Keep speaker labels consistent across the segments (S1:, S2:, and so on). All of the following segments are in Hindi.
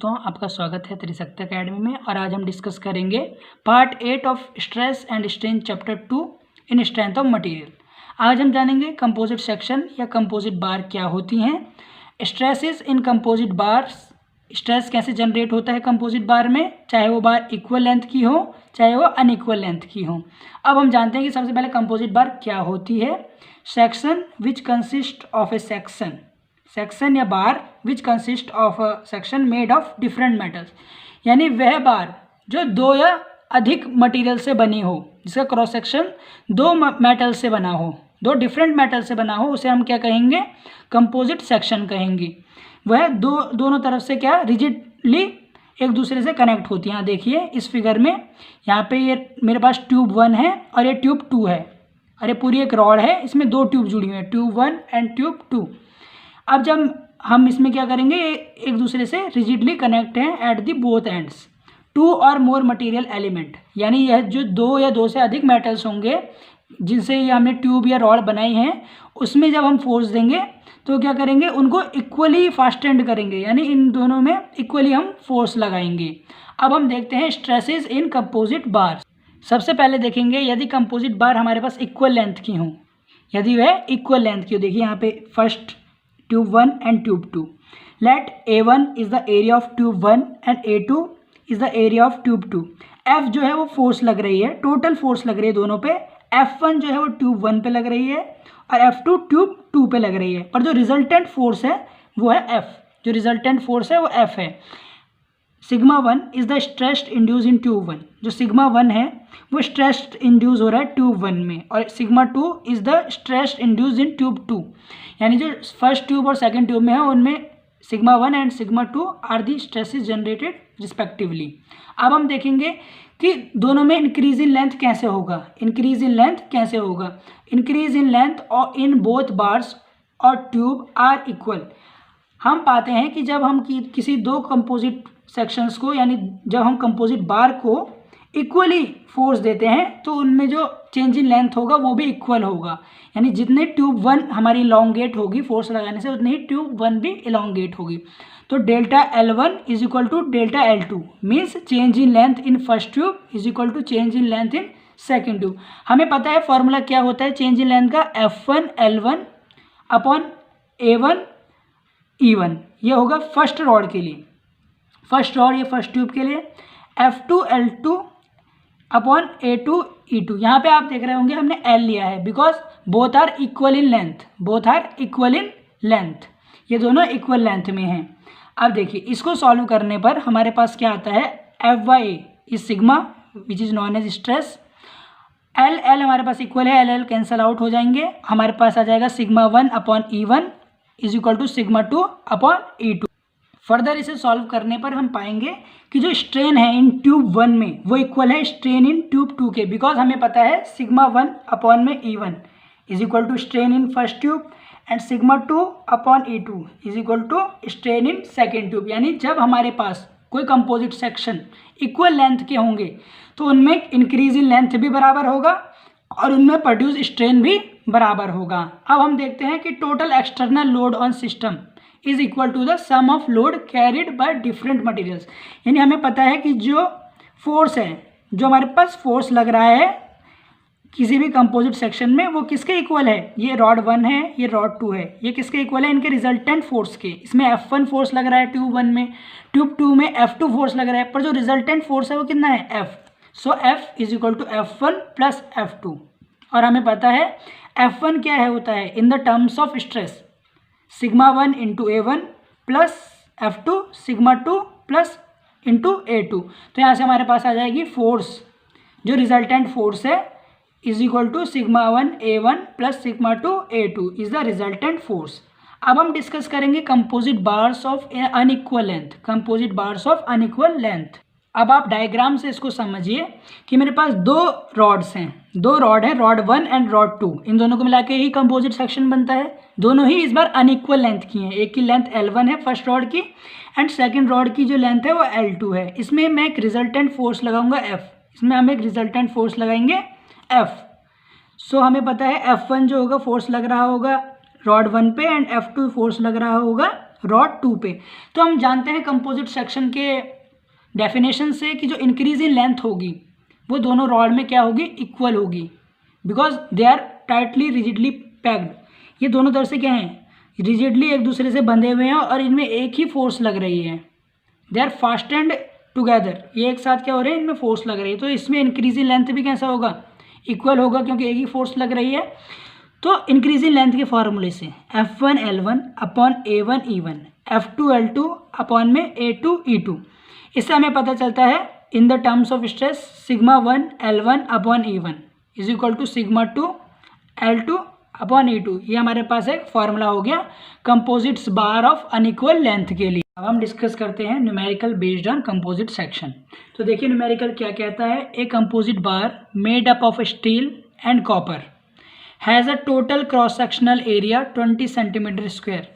S1: दोस्तों, आपका स्वागत है त्रिशक्ति अकेडमी में। और आज हम डिस्कस करेंगे part 8 of stress and strain chapter 2 in strength of material. आज हम जानेंगे कंपोजिट सेक्शन या कंपोजिट बार क्या होती हैं, स्ट्रेसेस इन कंपोजिट बार्स, स्ट्रेस कैसे जनरेट होता है कंपोजिट बार में, चाहे वो बार इक्वल लेंथ की हो चाहे वो अनइक्वल लेंथ की हो। अब हम जानते हैं कि सबसे पहले कंपोजिट बार क्या होती है। Section which consist of a section या bar which consist of a section made of different metals, यानी वह बार जो दो या अधिक मटेरियल से बनी हो, जिसका क्रॉस सेक्शन दो मेटल से बना हो, दो डिफरेंट मेटल से बना हो, उसे हम क्या कहेंगे, कंपोजिट सेक्शन कहेंगे। वह दोनों तरफ से क्या रिजिडली एक दूसरे से कनेक्ट होती है। यहाँ देखिए इस फिगर में, यहाँ पे ये मेरे पास ट्यूब 1 है और ये ट्यूब 2 है, और ये पूरी एक रॉड है, इसमें दो ट्यूब जुड़ी हुई हैं, ट्यूब 1 एंड ट्यूब 2। अब जब हम इसमें क्या करेंगे, एक दूसरे से रिजिडली कनेक्ट हैं at the both ends. Two और मोर मटेरियल एलिमेंट, यानी यह जो दो या दो से अधिक मेटल्स होंगे जिनसे ये हमने ट्यूब या रॉड बनाई हैं, उसमें जब हम फोर्स देंगे तो क्या करेंगे, उनको इक्वली फास्टेंड करेंगे, यानी इन दोनों में इक्वली हम फोर्स लगाएंगे। अब हम देखते हैं स्ट्रेसेस इन कंपोजिट बार। सबसे पहले देखेंगे यदि कंपोजिट बार हमारे पास इक्वल लेंथ की हों, यदि वह इक्वल लेंथ की हो। देखिए यहाँ पे first tube 1 and tube 2। Let A1 is the area of tube 1 and A2 is the area of tube 2। F जो है वो फोर्स लग रही है, टोटल फोर्स लग रही है दोनों पे। F1 जो है वो ट्यूब 1 पे लग रही है और F2 ट्यूब 2 पे लग रही है, पर जो रिजल्टेंट फोर्स है वो है F, जो रिजल्टेंट फोर्स है वो F है। Sigma 1 is the stress induce in tube 1, जो सिग्मा 1 है वो स्ट्रेस इंड्यूस हो रहा है ट्यूब 1 में, और sigma 2 is the stress induce in tube 2, यानी जो फर्स्ट ट्यूब और सेकंड ट्यूब में है उनमें sigma 1 and sigma 2 are the stresses generated respectively. अब हम देखेंगे कि दोनों में इंक्रीज इन लेंथ कैसे होगा, इंक्रीज इन लेंथ कैसे होगा। इंक्रीज इन लेंथ और इन बोथ बार्स और ट्यूब आर इक्वल। हम पाते हैं कि जब हम किसी दो कंपोजिट सेक्शंस को, यानी जब हम कंपोजिट बार को इक्वली फोर्स देते हैं तो उनमें जो चेंज इन लेंथ होगा वो भी इक्वल होगा, यानी जितने ट्यूब 1 हमारी इलोंगेट होगी फोर्स लगाने से, उतनी ही ट्यूब 1 भी इलोंगेट होगी। तो delta L1 is equal to delta L2 means change in length in first tube is equal to change in length in second tube. हमें पता है फॉर्मूला क्या होता है चेंज इन लेंथ का, F1 L1 upon A1 E1। ये होगा फर्स्ट रॉड के लिए, फर्स्ट रॉड ये फर्स्ट ट्यूब के लिए। F2 L2 upon A2 E2। यहाँ पे आप देख रहे होंगे हमने L लिया है because both are equal in length, both are equal in length, ये दोनों इक्वल लेंथ में हैं। अब देखिए इसको सॉल्व करने पर हमारे पास क्या आता है, F/A is sigma which is known as stress. L हमारे पास इक्वल है, L कैंसल आउट हो जाएंगे, हमारे पास आ जाएगा sigma 1 upon E1 is equal to sigma 2 upon E2। Further इसे सॉल्व करने पर हम पाएंगे कि जो स्ट्रेन है इन ट्यूब 1 में वो इक्वल है स्ट्रेन इन ट्यूब 2 के, बिकॉज हमें पता है सिग्मा 1 अपॉन में E1 is equal to strain in first tube and sigma 2 upon E2 is equal to strain in second tube. यानी जब हमारे पास कोई कंपोजिट सेक्शन इक्वल लेंथ के होंगे तो उनमें इंक्रीज इन लेंथ भी बराबर होगा और उनमें प्रोड्यूस स्ट्रेन भी बराबर होगा। अब हम देखते हैं कि total external load on system is equal to the sum of load carried by different materials, यानी हमें पता है कि जो फोर्स है, जो हमारे पास फोर्स लग रहा है किसी भी कंपोजिट सेक्शन में, वो किसके इक्वल है, ये रॉड 1 है, ये रॉड 2 है, ये किसके इक्वल है, इनके रिजल्टेंट फोर्स के। इसमें F1 फोर्स लग रहा है ट्यूब 1 में, ट्यूब 2 में F2 फोर्स लग रहा है, पर जो रिजल्टेंट फोर्स है वो कितना है, F। So F is equal to F1 plus F2। और हमें पता है F1 क्या है, होता है in the terms of stress sigma 1 into A1 plus F2 sigma 2 plus into A2। तो यहाँ से हमारे पास आ जाएगी फोर्स, जो रिजल्टेंट फोर्स है is equal to sigma 1 A1 plus sigma 2 A2 is the resultant force. अब हम डिस्कस करेंगे composite bars of unequal length, composite bars of unequal length. अब आप डायग्राम से इसको समझिए कि मेरे पास दो रॉड्स हैं, दो रॉड है, रॉड 1 एंड रॉड 2, इन दोनों को मिला के ही कंपोजिट सेक्शन बनता है। दोनों ही इस बार अनइक्वल लेंथ की हैं, एक की लेंथ L1 है फर्स्ट रॉड की एंड सेकंड रॉड की जो लेंथ है वो L2 है। इसमें मैं एक रिजल्टेंट फोर्स लगाऊंगा F, इसमें हम एक रिजल्टेंट फोर्स लगाएंगे F। सो हमें पता है F1 जो होगा फोर्स लग रहा होगा रॉड 1 पे एंड F2 फोर्स लग रहा होगा रॉड 2 पे। तो हम जानते हैं कंपोजिट सेक्शन के डेफिनेशन से कि जो इंक्रीज इन लेंथ होगी वो दोनों रॉड में क्या होगी, इक्वल होगी, because they are tightly rigidly packed. ये दोनों तरफ से क्या हैं, रिजिडली एक दूसरे से बंधे हुए हैं और इनमें एक ही फोर्स लग रही है, दे आर फास्टेंड टुगेदर, ये एक साथ क्या हो रहे हैं, इनमें फोर्स लग रही है। तो इसमें इंक्रीज इन लेंथ भी कैसा होगा, इक्वल होगा, क्योंकि एक ही फोर्स लग रही है। तो इंक्रीज इन लेंथ के फॉर्मूले से F1L1 upon A1E1, F2L2 upon में A2E2, इससे हमें पता चलता है in the terms of stress sigma 1 L1 upon E1 is equal to sigma 2 L2 upon E2। ये हमारे पास एक फॉर्मूला हो गया composites bar of unequal length के लिए। अब हम डिस्कस करते हैं numerical based on composite section. तो देखिए न्यूमेरिकल क्या कहता है, a composite bar made up of steel and copper has a total cross sectional area 20 centimetre square.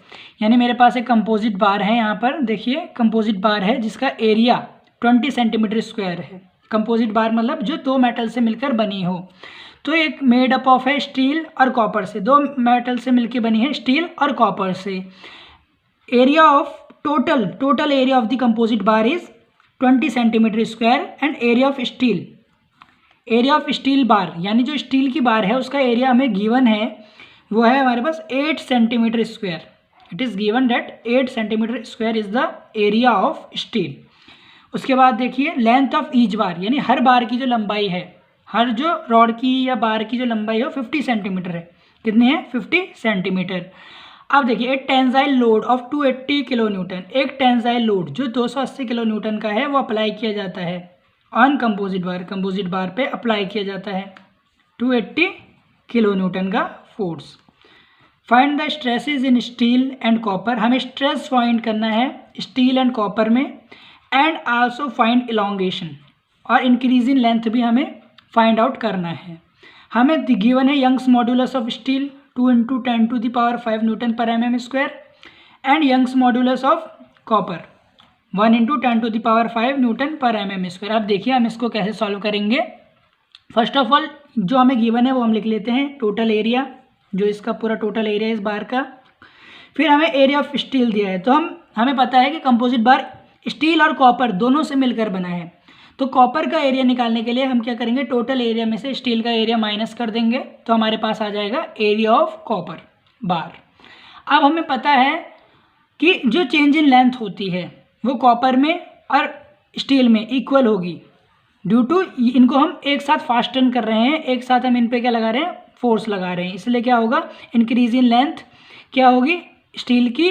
S1: यानी मेरे पास एक कंपोजिट बार है, यहाँ पर देखिए कंपोजिट बार है जिसका एरिया 20 सेंटीमीटर स्क्वायर है। कंपोजिट बार मतलब जो दो मेटल से मिलकर बनी हो। तो एक मेड अप ऑफ है स्टील और कॉपर से, दो मेटल से मिलकर बनी है स्टील और कॉपर से। Area of total area of the composite bar is 20 centimetre square and area of steel bar यानी जो स्टील की बार है उसका एरिया हमें गिवन है, वो है हमारे पास 8 centimetre square. It is given that 8 centimetre square is the area of steel. उसके बाद देखिए लेंथ ऑफ ईच बार, यानी हर बार की जो लंबाई है, हर जो रॉड की या बार की जो लंबाई है 50 सेंटीमीटर है। कितनी है, 50 सेंटीमीटर। अब देखिए एक tensile load of 280 kilo Newton, एक टेंसाइल लोड जो 280 किलो न्यूटन का है वो अप्लाई किया जाता है ऑन कंपोजिट बार पे अप्लाई किया जाता है 280 किलो न्यूटन का force. Find the stresses in steel and copper, हमें स्ट्रेस फाइंड करना है स्टील एंड कॉपर में, एंड आल्सो फाइंड इलोंगेशन, और इंक्रीज इन लेंथ भी हमें फाइंड आउट करना है। हमें गिवन है Young's modulus of steel 2 × 10⁵ newton पर mm square and Young's modulus of copper 1 × 10⁵ newton पर mm स्क्वायर। अब देखिए हम इसको कैसे सॉल्व करेंगे। फर्स्ट ऑफ ऑल जो हमें गिवन है वो हम लिख लेते हैं टोटल एरिया, जो इसका पूरा टोटल एरिया इस बार का। फिर हमें एरिया ऑफ स्टील दिया है, तो हमें पता है कि कंपोजिट बार स्टील और कॉपर दोनों से मिलकर बना है। तो कॉपर का एरिया निकालने के लिए हम क्या करेंगे, टोटल एरिया में से स्टील का एरिया माइनस कर देंगे, तो हमारे पास आ जाएगा एरिया ऑफ कॉपर बार। अब हमें पता है कि जो चेंज इन लेंथ होती है वो कॉपर में और स्टील में इक्वल होगी, ड्यू टू इनको हम एक साथ फास्टन कर रहे हैं, एक साथ हम इन पे क्या लगा रहे हैं, फोर्स लगा रहे हैं, इसलिए क्या होगा, इंक्रीज इन लेंथ क्या होगी, स्टील की,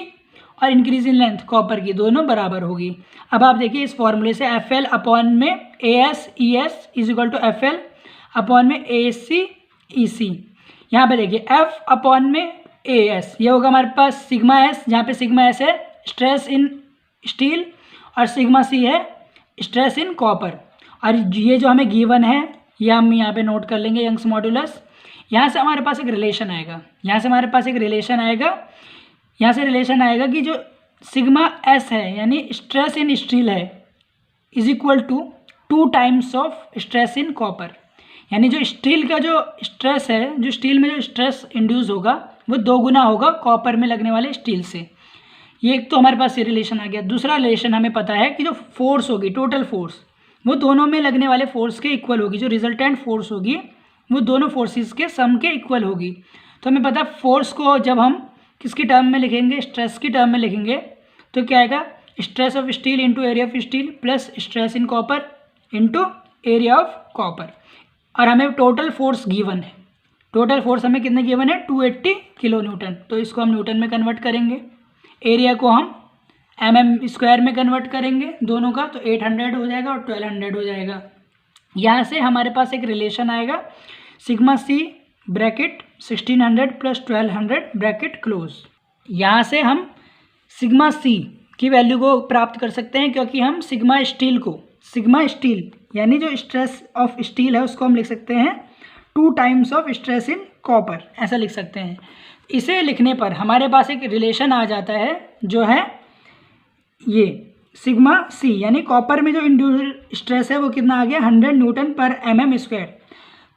S1: और इंक्रीज इन लेंथ कॉपर की, दोनों बराबर होगी। अब आप देखिए इस फॉर्मूले से FL अपॉन में AS ES is equal to FL upon में AC EC। यहाँ पे देखिए F अपॉन में AS, ये होगा हमारे पास सिग्मा S, जहाँ पे सिग्मा S है स्ट्रेस इन स्टील और सिग्मा C है स्ट्रेस इन कॉपर। और ये जो हमें गिवन है ये हम यहाँ पे नोट कर लेंगे यंग्स मॉड्यूलस। यहाँ से हमारे पास एक रिलेशन आएगा, यहाँ से रिलेशन आएगा कि जो सिग्मा S है यानी स्ट्रेस इन स्टील है is equal to 2 times of stress in copper. यानी जो स्टील का जो स्ट्रेस है, जो स्टील में जो स्ट्रेस इंड्यूस होगा वो 2 गुना होगा कॉपर में लगने वाले स्टील से। ये एक तो हमारे पास ये रिलेशन आ गया। दूसरा रिलेशन हमें पता है कि जो फोर्स होगी, टोटल फोर्स, वो दोनों में लगने वाले फोर्स के इक्वल होगी। जो रिजल्टेंट फोर्स होगी वो दोनों फोर्सेस के सम के इक्वल होगी। तो हमें पता है फोर्स को जब हम किसकी टर्म में लिखेंगे, स्ट्रेस की टर्म में लिखेंगे, तो क्या आएगा, stress of steel into area of steel plus stress in copper into area of copper. और हमें टोटल फोर्स गिवन है, टोटल फोर्स हमें कितने गिवन है, 280 किलो न्यूटन। तो इसको हम न्यूटन में कन्वर्ट करेंगे, एरिया को हम mm स्क्वायर में कन्वर्ट करेंगे दोनों का, तो 800 हो जाएगा और 1200 हो जाएगा। यहाँ से हमारे पास एक रिलेशन आएगा sigma C bracket 1600 plus 1200 bracket close. यहाँ से हम सिग्मा C की वैल्यू को प्राप्त कर सकते हैं, क्योंकि हम सिग्मा स्टील यानी जो स्ट्रेस ऑफ स्टील है उसको हम लिख सकते हैं 2 times of stress in copper, ऐसा लिख सकते हैं। इसे लिखने पर हमारे पास एक रिलेशन आ जाता है जो है ये सिग्मा C, यानी कॉपर में जो इंड्यूस्ड स्ट्रेस है वो कितना आ गया, 100 न्यूटन पर mm स्क्वायर।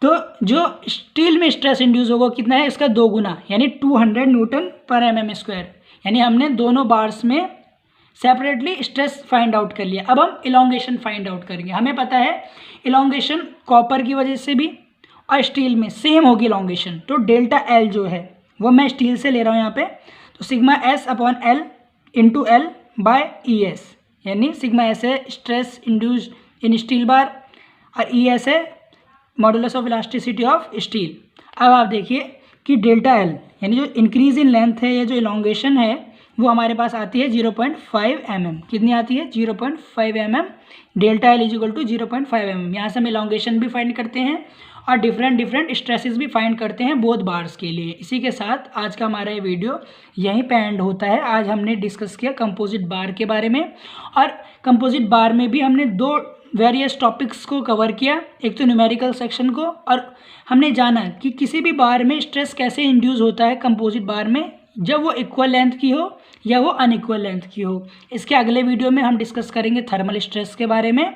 S1: तो जो स्टील में स्ट्रेस इंड्यूस होगा कितना है, इसका 2 गुना, यानी 200 न्यूटन पर mm स्क्वायर। यानी हमने दोनों बार्स में सेपरेटली स्ट्रेस फाइंड आउट कर लिया। अब हम इलोंगेशन फाइंड आउट करेंगे। हमें पता है इलोंगेशन कॉपर की वजह से भी और स्टील में सेम होगी इलोंगेशन, तो डेल्टा एल जो है वो मैं स्टील से ले रहा हूँ यहाँ पे, तो sigma S upon L into L by E S, यानी सिग्मा एस है स्ट्रेस इंड्यूस इन स्टील बार और ई एस है modulus of elasticity of steel. अब आप देखिए कि डेल्टा एल यानी जो इंक्रीज इन लेंथ है, ये जो इलोंगेशन है वो हमारे पास आती है 0.5 mm। कितनी आती है? 0.5 mm। Delta L is equal to 0.5 mm। यहाँ से हम इलोंगेशन भी फाइंड करते हैं और डिफरेंट स्ट्रेसेस भी फाइंड करते हैं बोथ बार्स के लिए। इसी के साथ आज का हमारा ये वीडियो यहीं पे एंड होता है। आज हमने डिस्कस किया कंपोजिट बार के बारे में, और कंपोजिट बार में भी हमने दो वेरियस टॉपिक्स को कवर किया, एक तो न्यूमेरिकल सेक्शन को, और हमने जाना कि किसी भी बार में स्ट्रेस कैसे इंड्यूस होता है कंपोजिट बार में, जब वो इक्वल लेंथ की हो या वो अनइक्वल लेंथ की हो। इसके अगले वीडियो में हम डिस्कस करेंगे थर्मल स्ट्रेस के बारे में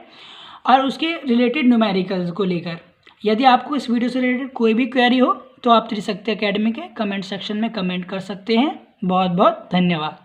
S1: और उसके रिलेटेड न्यूमेरिकल्स को लेकर। यदि आपको इस वीडियो से रिलेटेड कोई भी क्वेरी हो तो आप त्रिशक्ति एकेडमी के कमेंट सेक्शन में कमेंट कर सकते हैं। बहुत बहुत धन्यवाद।